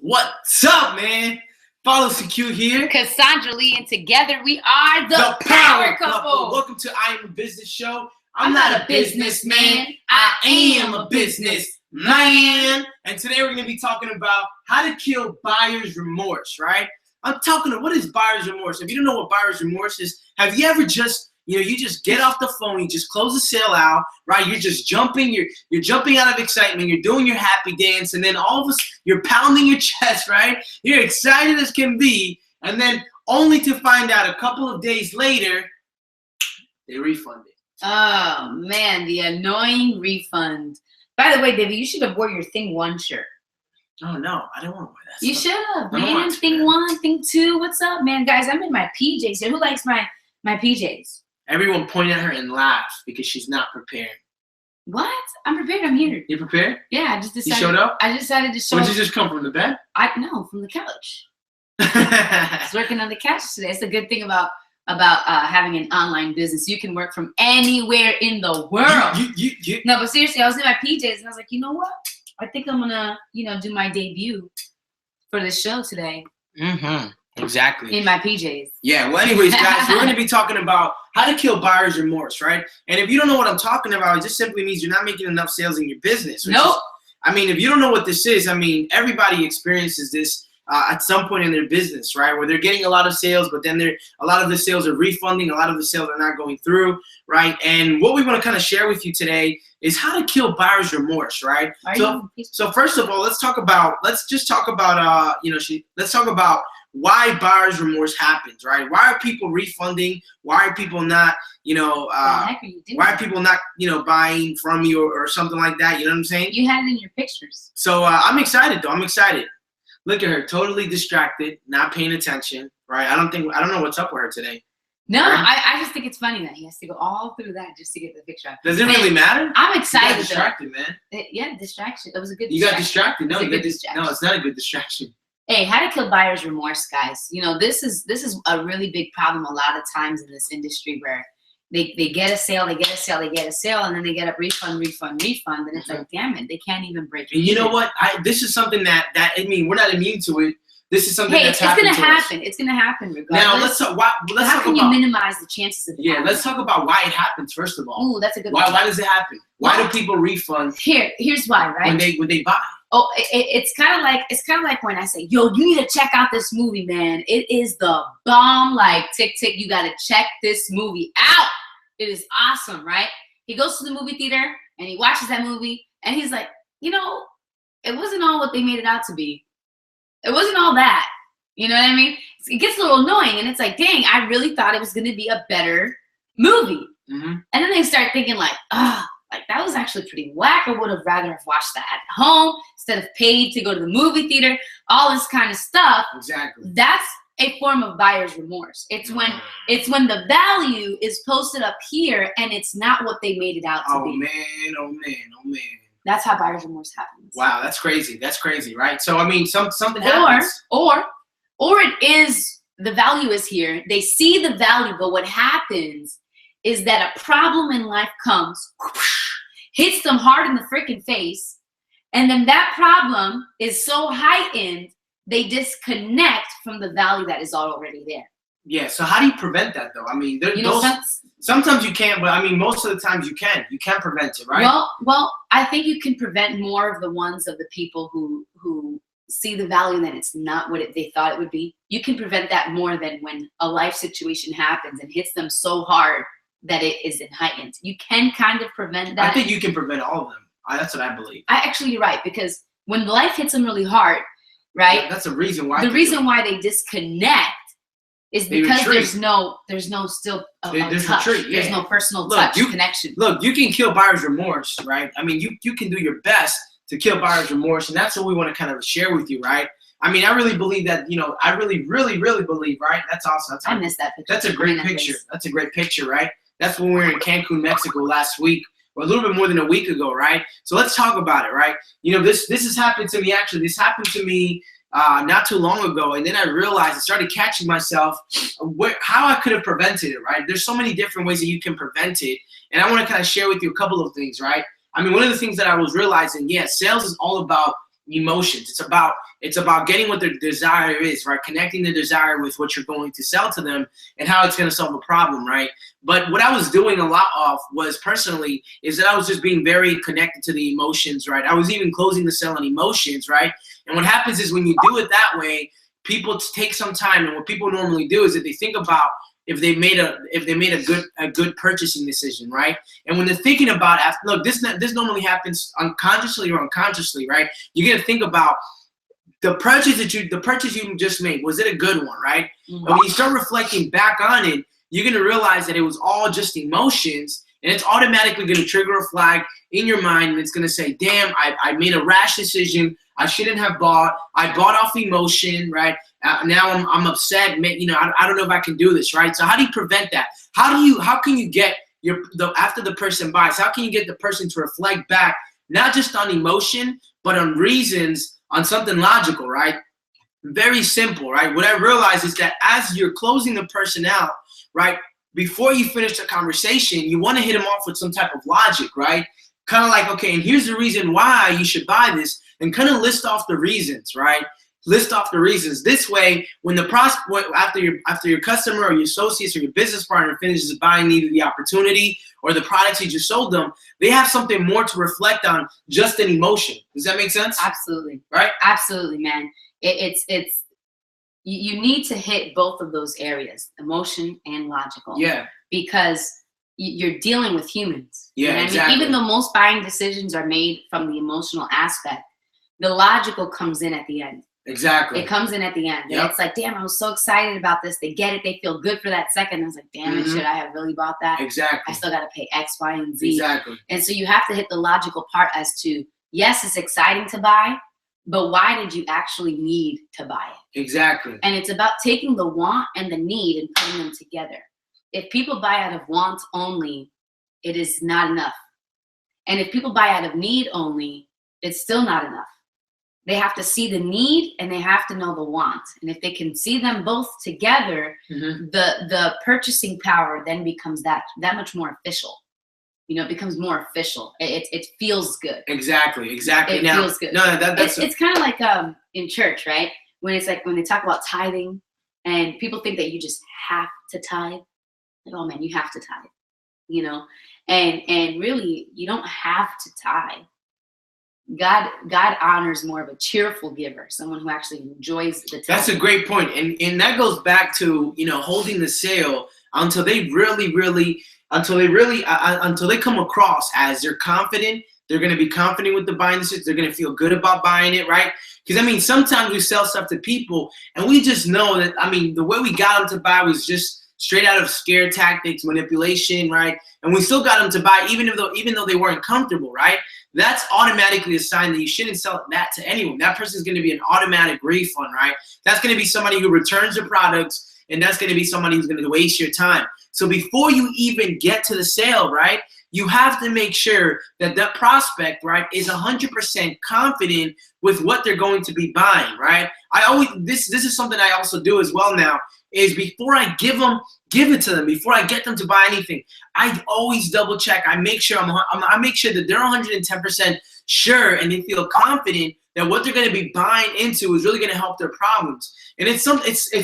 What's up, man? Follow CQ here. Cassandra Lee, and together we are the Power Couple. Welcome to I Am a Business Show. I'm not a businessman. I am a businessman. And today we're going to be talking about how to kill buyer's remorse, right? What is buyer's remorse? If you don't know what buyer's remorse is, have you ever you just get off the phone, you just close the sale out, right? You're just jumping, you're jumping out of excitement, you're doing your happy dance, and then all of a sudden you're pounding your chest, right? You're excited as can be, and then only to find out a couple of days later, they refund it. Oh man, the annoying refund. By the way, David, you should have wore your Thing 1 shirt. Oh no, I don't want to wear that. You should have, man. Thing 1, Thing 2, what's up, man? Guys, I'm in my PJs here. Who likes my PJs? Everyone pointed at her and laughed because she's not prepared. What? I'm prepared. I'm here. You prepared? Yeah, I just decided. You showed up? I decided to show up. When did you just come from the bed? No, from the couch. I was working on the couch today. It's a good thing about having an online business. You can work from anywhere in the world. No, but seriously, I was in my PJs and I was like, you know what? I think I'm gonna, do my debut for the show today. Mm-hmm. Exactly. In my PJs. Yeah, well, anyways, guys, we're going to be talking about how to kill buyer's remorse, right? And if you don't know what I'm talking about, it just simply means you're not making enough sales in your business. Nope. If you don't know what this is, everybody experiences this at some point in their business, right? Where they're getting a lot of sales, but then a lot of the sales are refunding, a lot of the sales are not going through, right? And what we want to kind of share with you today is how to kill buyer's remorse, right? So first of all, let's talk about why buyer's remorse happens, right? Why are people refunding? Why are people not, why are people not, buying from you or something like that? You know what I'm saying? You had it in your pictures. So I'm excited though. I'm excited. Look at her, totally distracted, not paying attention, right? I don't know what's up with her today. No, right? I just think it's funny that he has to go all through that just to get the picture. Does it really matter? I'm excited. You got distracted, man. Yeah, distraction. It was a good. You got distracted. No, no, it's not a good distraction. Hey, how to kill buyer's remorse, guys. This is a really big problem a lot of times in this industry where they get a sale, and then they get a refund, and it's like, damn it, they can't even break it. And you know what? This is something that we're not immune to it. This is something that's happened to us. It's gonna happen regardless. Now let's talk. How can you minimize the chances of it? Yeah, let's talk about why it happens first of all. Ooh, that's a good. Why does it happen? Why do people refund? Here's why, right? When they buy. Oh, it's kind of like when I say, yo, you need to check out this movie, man. It is the bomb. Like tick, you gotta check this movie out. It is awesome, right? He goes to the movie theater and he watches that movie and he's like, it wasn't all what they made it out to be. It wasn't all that. You know what I mean? It gets a little annoying and it's like, dang, I really thought it was gonna be a better movie. Mm-hmm. And then they start thinking like, that was actually pretty whack. I would have rather have watched that at home instead of paid to go to the movie theater, all this kind of stuff. Exactly. That's a form of buyer's remorse. It's when the value is posted up here and it's not what they made it out to be. Oh man. That's how buyer's remorse happens. Wow, that's crazy. That's crazy, right? So something happens. Or it is the value is here. They see the value, but what happens is that a problem in life comes, hits them hard in the freaking face, and then that problem is so heightened, they disconnect from the value that is already there. Yeah, so how do you prevent that though? Sometimes you can't, but most of the times you can. You can prevent it, right? Well, I think you can prevent more of the ones of the people who see the value that it's not what they thought it would be. You can prevent that more than when a life situation happens and hits them so hard that it is heightened. You can kind of prevent that. I think you can prevent all of them. That's what I believe. You're right, because when life hits them really hard, right? Yeah, that's the reason why. The reason why they disconnect is because there's no still there's touch. Retreat, yeah. There's no personal touch connection. Look, you can kill buyer's remorse, right? You can do your best to kill buyer's remorse, and that's what we want to kind of share with you, right? I really believe that, I really believe, right? That's awesome. I missed that picture. That's a great picture. That's a great picture, right? That's when we were in Cancun, Mexico last week, or a little bit more than a week ago, right? So let's talk about it, right? This has happened to me, actually. This happened to me not too long ago, and then I realized, I started catching myself how I could have prevented it, right? There's so many different ways that you can prevent it, and I want to kind of share with you a couple of things, right? One of the things that I was realizing, sales is all about emotions. It's about getting what their desire is, right? Connecting the desire with what you're going to sell to them and how it's going to solve a problem, right? But what I was doing a lot of was personally is that I was just being very connected to the emotions, right? I was even closing the sale on emotions, right? And what happens is when you do it that way, people take some time, and what people normally do is that they think about if they made a good purchasing decision, right? And when they're thinking about, look, this normally happens unconsciously or unconsciously, right? You got to think about the purchase you just made. Was it a good one, right? And when you start reflecting back on it, you're gonna realize that it was all just emotions, and it's automatically gonna trigger a flag in your mind, and it's gonna say, "Damn, I made a rash decision. I shouldn't have bought. I bought off emotion, right? Now I'm upset. I don't know if I can do this, right? So how do you prevent that? How can you get after the person buys? How can you get the person to reflect back, not just on emotion, but on reasons, on something logical, right? Very simple, right? What I realize is that as you're closing the person out, right, before you finish the conversation, you want to hit them off with some type of logic, right? Kind of like, okay, and here's the reason why you should buy this, and kind of list off the reasons, right? List off the reasons. This way, when the after your customer or your associates or your business partner finishes buying either the opportunity or the products you just sold them, they have something more to reflect on just an emotion. Does that make sense? Absolutely. Right? Absolutely, man. You need to hit both of those areas, emotion and logical. Yeah. Because you're dealing with humans. Yeah, you know exactly. I mean? Even though most buying decisions are made from the emotional aspect, the logical comes in at the end. Exactly. It comes in at the end. Yep. And it's like, damn, I was so excited about this. They get it. They feel good for that second. I was like, damn it, should I have really bought that? Exactly. I still got to pay X, Y, and Z. Exactly. And so you have to hit the logical part as to, yes, it's exciting to buy, but why did you actually need to buy it? Exactly. And it's about taking the want and the need and putting them together. If people buy out of want only, it is not enough. And if people buy out of need only, it's still not enough. They have to see the need and they have to know the want. And if they can see them both together, the purchasing power then becomes that much more official. It becomes more official. It feels good. Exactly. It feels good. No, it's kind of like in church, right? When it's like when they talk about tithing and people think that you just have to tithe. Like, oh man, you have to tithe. And really you don't have to tithe. God honors more of a cheerful giver, someone who actually enjoys the time. That's a great point. And that goes back to, holding the sale until they come across as they're confident. They're going to be confident with the buying decision. They're going to feel good about buying it, right? Because, sometimes we sell stuff to people and we just know that, the way we got them to buy was just straight out of scare tactics, manipulation, right? And we still got them to buy even though they weren't comfortable, right? That's automatically a sign that you shouldn't sell that to anyone. That person's going to be an automatic refund, right? That's going to be somebody who returns the products, and that's going to be somebody who's going to waste your time. So before you even get to the sale, right, you have to make sure that that prospect, right, is 100% confident with what they're going to be buying, right? This is something I also do as well now, is before I give it to them, before I get them to buy anything, I always double check. I make sure I make sure that they're 110% sure and they feel confident that what they're going to be buying into is really going to help their problems. And it's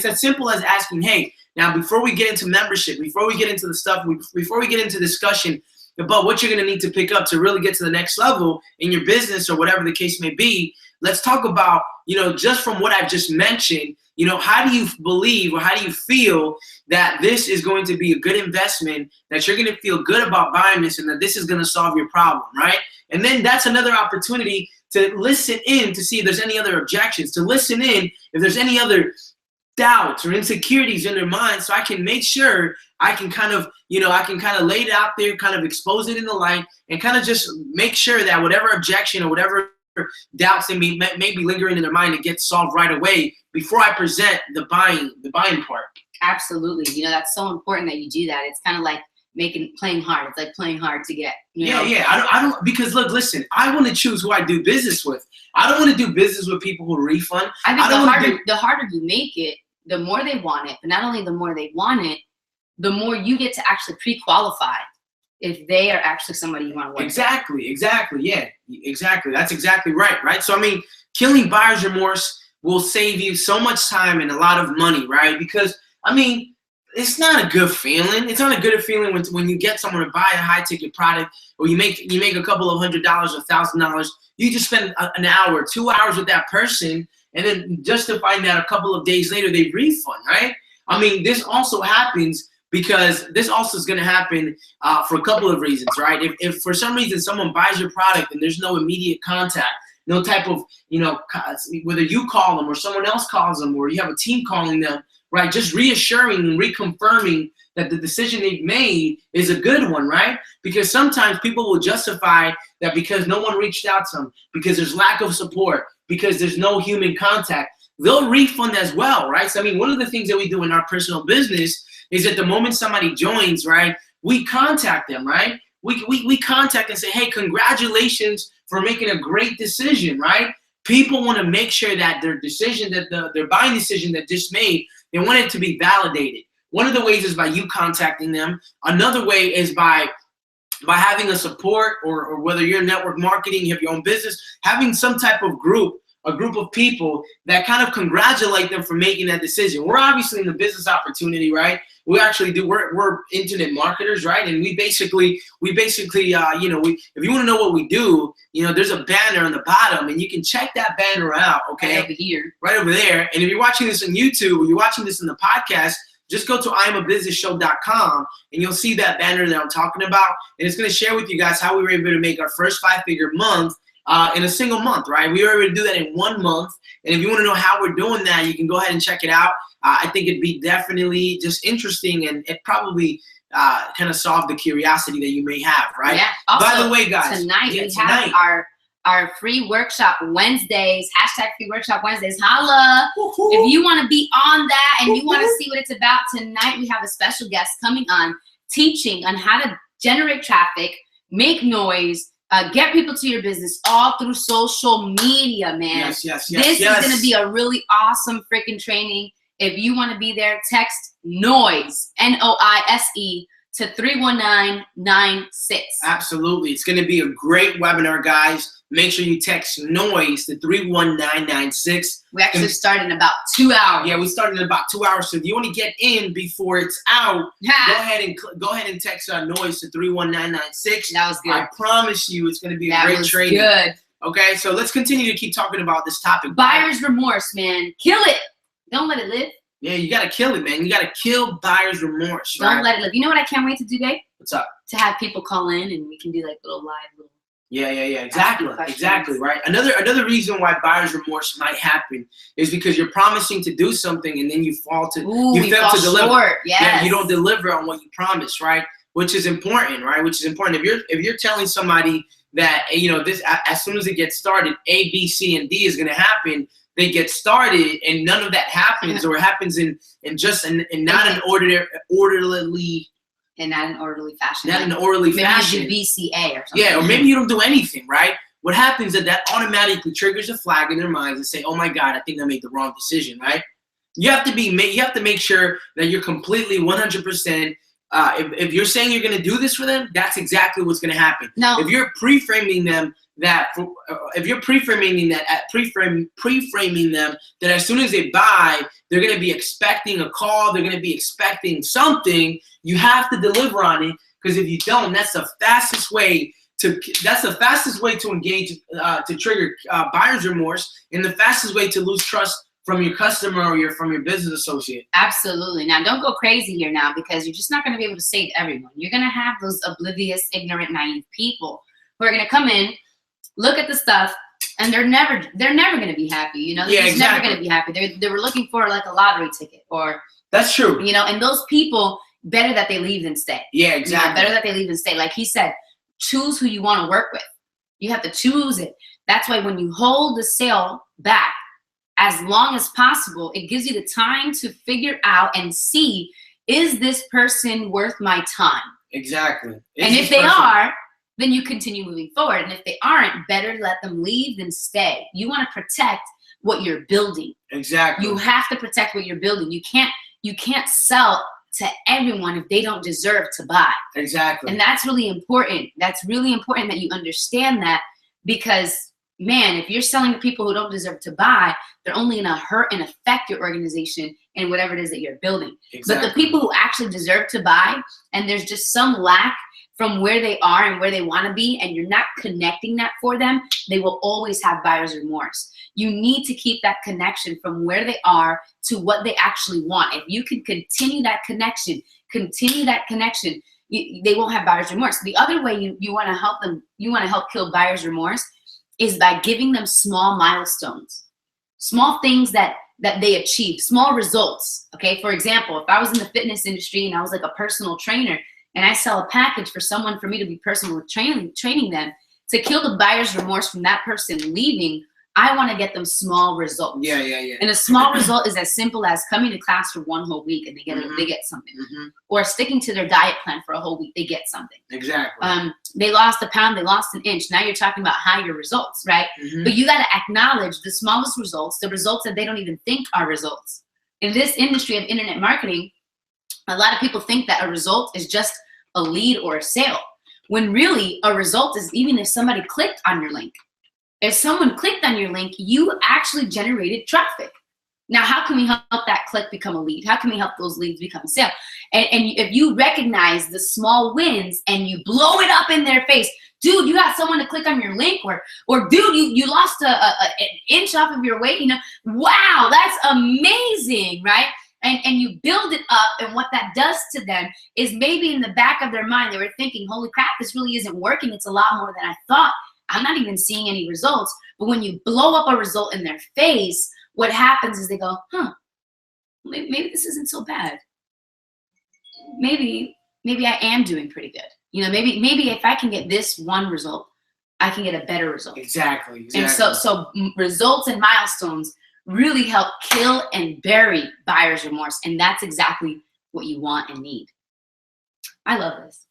as simple as asking, hey, now before we get into membership, before we get into the stuff, before we get into discussion about what you're going to need to pick up to really get to the next level in your business or whatever the case may be, let's talk about, just from what I've just mentioned, how do you believe or how do you feel that this is going to be a good investment, that you're going to feel good about buying this and that this is going to solve your problem, right? And then that's another opportunity to listen in to see if there's any other objections, to listen in if there's any other doubts or insecurities in their mind, so I can make sure I can kind of lay it out there, kind of expose it in the light, and kind of just make sure that whatever objection or whatever doubts they may be lingering in their mind, it gets solved right away before I present the buying part. Absolutely. That's so important that you do that. It's kind of like playing hard. It's like playing hard to get. Yeah. I don't because look, listen, I want to choose who I do business with. I don't want to do business with people who refund. I think the harder you make it, the more they want it. But not only the more they want it, the more you get to actually pre-qualify if they are actually somebody you want to work with. Exactly. Yeah, exactly. That's exactly right. So killing buyer's remorse will save you so much time and a lot of money, right? Because, I mean, it's not a good feeling. It's not a good feeling when you get someone to buy a high ticket product, or you make a couple of $100, $1,000. You just spend an hour, 2 hours with that person, and then just to find out a couple of days later they refund, right? I mean, this also happens because this also is going to happen for a couple of reasons, right? If for some reason someone buys your product and there's no immediate contact, no type of, whether you call them or someone else calls them or you have a team calling them, right? Just reassuring and reconfirming that the decision they've made is a good one, right? Because sometimes people will justify that because no one reached out to them, because there's lack of support, because there's no human contact, they'll refund as well, right? So, I mean, one of the things that we do in our personal business is that the moment somebody joins, right, we contact them, right? We contact and say, hey, congratulations for making a great decision, right? People want to make sure that their decision, that their buying decision that just made, they want it to be validated. One of the ways is by you contacting them. Another way is by having a support, or whether you're network marketing, you have your own business, having some type of group, a group of people that kind of congratulate them for making that decision. We're obviously in the business opportunity, right? We actually do. We're internet marketers, right? And we basically, if you want to know what we do, there's a banner on the bottom, and you can check that banner out. Okay, right over there. And if you're watching this on YouTube, or you're watching this in the podcast, just go to IamABusinessShow.com and you'll see that banner that I'm talking about. And it's going to share with you guys how we were able to make our first 5-figure month in a single month, right? We were able to do that in 1 month. And if you want to know how we're doing that, you can go ahead and check it out. I think it'd be definitely just interesting, and it probably kind of solve the curiosity that you may have, right? Yeah. Also, by the way, guys, tonight we have our free workshop Wednesdays, #free workshop Wednesdays. Holla! If you want to be on that and you want to see what it's about, tonight we have a special guest coming on, teaching on how to generate traffic, make noise, get people to your business all through social media, man. Yes. This is going to be a really awesome freaking training. If you want to be there, text NOISE, NOISE, to 31996. Absolutely. It's going to be a great webinar, guys. Make sure you text NOISE to 31996. We actually start in about 2 hours. Yeah, we started in about 2 hours. So if you want to get in before it's out, go ahead and text NOISE to 31996. That was good. I promise you, it's going to be a great training. Good. Okay, so let's continue to keep talking about this topic. Buyer's remorse, man. Kill it. Don't let it live. Yeah, you got to kill it, man. You got to kill buyer's remorse. Don't let it live. You know what I can't wait to do, babe? What's up? To have people call in and we can do like little live. Yeah. Exactly, right? Another reason why buyer's remorse might happen is because you're promising to do something and then you fail to deliver. Short. Yes. Yeah, you don't deliver on what you promised, right? Which is important, right? Which is important. If you're telling somebody that, this, as soon as it gets started, A, B, C, and D is going to happen, they get started and none of that happens, or it happens in not an orderly in not an orderly fashion. Not an orderly fashion. Maybe you do BCA or something. Yeah, or maybe you don't do anything, right? What happens is that automatically triggers a flag in their minds and say, "Oh my God, I think I made the wrong decision," right? You have to make sure that you're completely 100%. If you're saying you're going to do this for them, that's exactly what's going to happen. No. If you're pre-framing them that as soon as they buy, they're going to be expecting a call, they're going to be expecting something, you have to deliver on it, because if you don't, that's the fastest way to engage, to trigger buyer's remorse, and the fastest way to lose trust from your customer or from your business associate. Absolutely. Now, don't go crazy here now, because you're just not going to be able to save everyone. You're going to have those oblivious, ignorant, naive people who are going to come in, look at the stuff, and they're never going to be happy. They're just never going to be happy. They were looking for like a lottery ticket, or that's true. And those people, better that they leave than stay. Yeah, exactly. Better that they leave than stay. Like he said, choose who you want to work with. You have to choose it. That's why when you hold the sale back as long as possible, it gives you the time to figure out and see, is this person worth my time? Exactly. And if they are, then you continue moving forward. And if they aren't, better let them leave than stay. You want to protect what you're building. Exactly. You have to protect what you're building. You can't sell to everyone if they don't deserve to buy. Exactly. And that's really important. That's really important that you understand that, because man, if you're selling to people who don't deserve to buy, they're only going to hurt and affect your organization and whatever it is that you're building. Exactly. But the people who actually deserve to buy, and there's just some lack from where they are and where they want to be, and you're not connecting that for them, they will always have buyer's remorse. You need to keep that connection from where they are to what they actually want. If you can continue that connection, they won't have buyer's remorse. The other way you want to help them, you want to help kill buyer's remorse, is by giving them small milestones, small things that they achieve, small results. Okay, for example, if I was in the fitness industry and I was like a personal trainer and I sell a package for someone for me to be personally training them, to kill the buyer's remorse from that person leaving, I want to get them small results. Yeah. And a small result is as simple as coming to class for one whole week and they get something. Or sticking to their diet plan for a whole week, they get something. Exactly. They lost a pound, they lost an inch. Now you're talking about higher results, right? But you got to acknowledge the smallest results, the results that they don't even think are results. In this industry of internet marketing, a lot of people think that a result is just a lead or a sale, when really a result is even if somebody clicked on your link. If someone clicked on your link, you actually generated traffic. Now, how can we help that click become a lead? How can we help those leads become a sale? And if you recognize the small wins and you blow it up in their face, dude, you got someone to click on your link, or dude, you lost an inch off of your weight, wow, that's amazing, right? And you build it up, and what that does to them is maybe in the back of their mind, they were thinking, holy crap, this really isn't working. It's a lot more than I thought. I'm not even seeing any results. But when you blow up a result in their face, what happens is they go, maybe this isn't so bad. Maybe I am doing pretty good. Maybe if I can get this one result, I can get a better result. Exactly. And so results and milestones really help kill and bury buyer's remorse. And that's exactly what you want and need. I love this.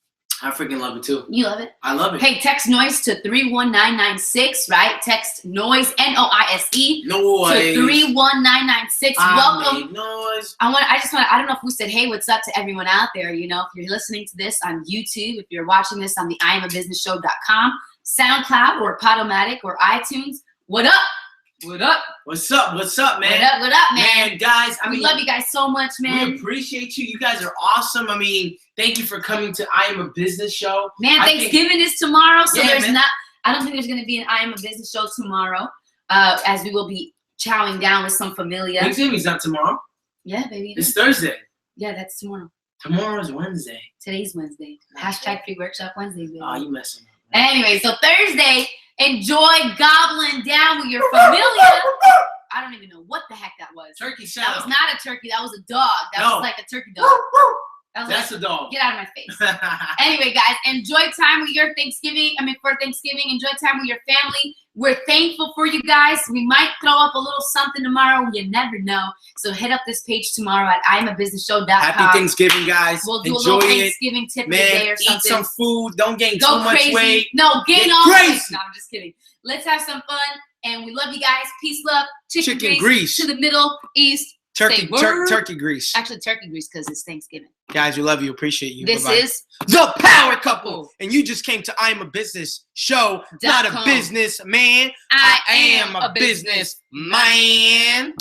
I freaking love it too. You love it? I love it. Hey, text NOISE to 31996, right? Text NOISE, N-O-I-S-E, Noise. to 31996. Welcome. Noise. I don't know if we said, hey, what's up to everyone out there? If you're listening to this on YouTube, if you're watching this on the IamABusinessShow.com, SoundCloud, or Podomatic, or iTunes, what up? What up? What's up, man? What up, man? Man, guys, we love you guys so much, man. We appreciate you. You guys are awesome. Thank you for coming to I Am a Business Show. Man, Thanksgiving is tomorrow, so I don't think there's going to be an I Am a Business Show tomorrow, as we will be chowing down with some familia. Thanksgiving's not tomorrow. Yeah, baby. It's Thursday. Yeah, that's tomorrow. Tomorrow's Wednesday. Today's Wednesday. Hashtag Free Workshop Wednesday, baby. Oh, you messing up. Anyway, so Thursday, enjoy gobbling down with your familia. I don't even know what the heck that was. Turkey sound. That was not a turkey. That was a dog. That was like a turkey dog. That's a dog. Get out of my face. Anyway, guys, enjoy time with your Thanksgiving. For Thanksgiving, enjoy time with your family. We're thankful for you guys. We might throw up a little something tomorrow. You never know. So hit up this page tomorrow at IamABusinessShow.com. Happy Thanksgiving, guys. We'll do Enjoy a little it. Thanksgiving tip of the day or something. Eat some food. Don't gain Go too crazy. much weight. No, gain all crazy. No, I'm just kidding. Let's have some fun. And we love you guys. Peace, love. Chicken grease. To the Middle East. Turkey grease. Actually, turkey grease because it's Thanksgiving. Guys, we love you. Appreciate you. This Bye-bye. is The Power Couple. And you just came to I Am a Business Show, not a business man. I am a business man.